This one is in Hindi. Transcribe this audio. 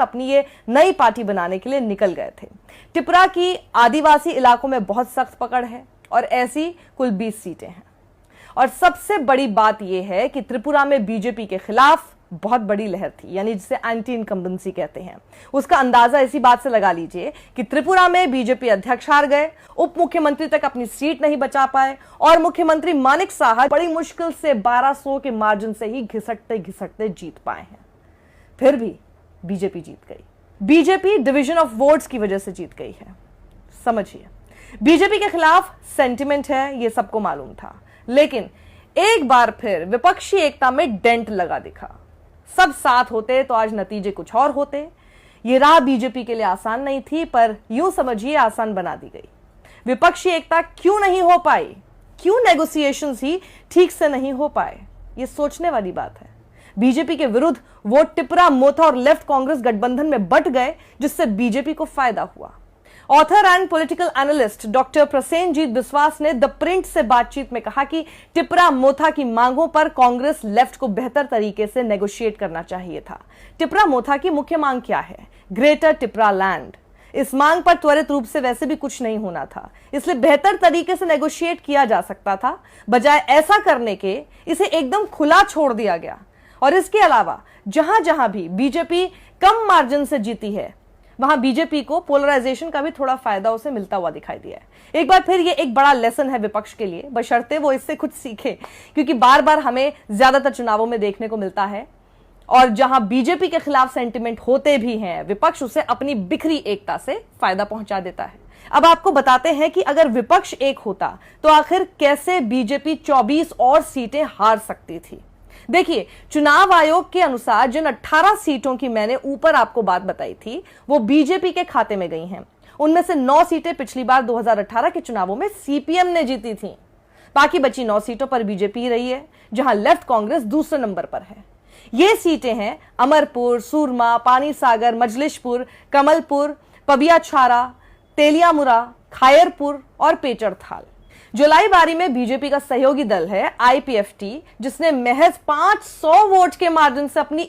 अपनी ये नई पार्टी बनाने के लिए निकल गए थे। त्रिपुरा की आदिवासी इलाकों में बहुत सख्त पकड़ है और ऐसी कुल 20 सीटें हैं। और सबसे बड़ी बात यह है कि त्रिपुरा में बीजेपी के खिलाफ बहुत बड़ी लहर थी, यानी जिसे एंटी इनकम्बेंसी कहते हैं। उसका अंदाजा इसी बात से लगा लीजिए कि त्रिपुरा में बीजेपी अध्यक्ष हार गए, उप मुख्यमंत्री तक अपनी सीट नहीं बचा पाए और मुख्यमंत्री मानिक साहा बड़ी मुश्किल से 1200 के मार्जिन से ही घिसटते घिसटते जीत पाए हैं। फिर भी बीजेपी जीत गई। बीजेपी डिवीजन ऑफ वोट्स की वजह से जीत गई है। समझिए, बीजेपी के खिलाफ सेंटिमेंट है, यह सबको मालूम था, लेकिन एक बार फिर विपक्षी एकता में डेंट लगा दिखा। सब साथ होते तो आज नतीजे कुछ और होते। यह राह बीजेपी के लिए आसान नहीं थी, पर यूं समझिए आसान बना दी गई। विपक्षी एकता क्यों नहीं हो पाई, क्यों नेगोशिएशंस ही ठीक से नहीं हो पाए, यह सोचने वाली बात है। बीजेपी के विरुद्ध वोट त्रिपुरा, मोथा और लेफ्ट कांग्रेस गठबंधन में बंट गए, जिससे बीजेपी को फायदा हुआ। Author and political analyst doctor Prasenjit Biswas ने द प्रिंट से बातचीत में कहा कि त्रिपुरा मोथा की मांगों पर कांग्रेस लेफ्ट को बेहतर तरीके से नेगोशिएट करना चाहिए था। त्रिपुरा मोथा की मुख्य मांग क्या है? Greater Tripura land. इस मांग पर त्वरित रूप से वैसे भी कुछ नहीं होना था, इसलिए बेहतर तरीके से नेगोशिएट किया जा सकता था। बजाय ऐसा करने के इसे एकदम खुला छोड़ दिया गया। और इसके अलावा जहां जहां भी बीजेपी कम मार्जिन से जीती है, वहां बीजेपी को पोलराइजेशन का भी थोड़ा फायदा उसे मिलता हुआ दिखाई दिया है। एक बार फिर ये एक बड़ा लेसन है विपक्ष के लिए, बशर्ते वो इससे कुछ सीखे, क्योंकि बार बार हमें ज्यादातर चुनावों में देखने को मिलता है और जहां बीजेपी के खिलाफ सेंटिमेंट होते भी हैं, विपक्ष उसे अपनी बिखरी एकता से फायदा पहुंचा देता है। अब आपको बताते हैं कि अगर विपक्ष एक होता तो आखिर कैसे बीजेपी 24 और सीटें हार सकती थी। देखिए, चुनाव आयोग के अनुसार जिन 18 सीटों की मैंने ऊपर आपको बात बताई थी, वो बीजेपी के खाते में गई हैं। उनमें से 9 सीटें पिछली बार 2018 के चुनावों में सीपीएम ने जीती थीं। बाकी बची 9 सीटों पर बीजेपी रही है, जहां लेफ्ट कांग्रेस दूसरे नंबर पर है। ये सीटें हैं अमरपुर, सूरमा, पानीसागर, मजलिशपुर, कमलपुर, पबियाछारा, तेलियामुरा, खायरपुर और पेचरथाल। जुलाई बारी में बीजेपी का सहयोगी दल है आईपीएफटी, जिसने महज 500 वोट के मार्जिन से अपनी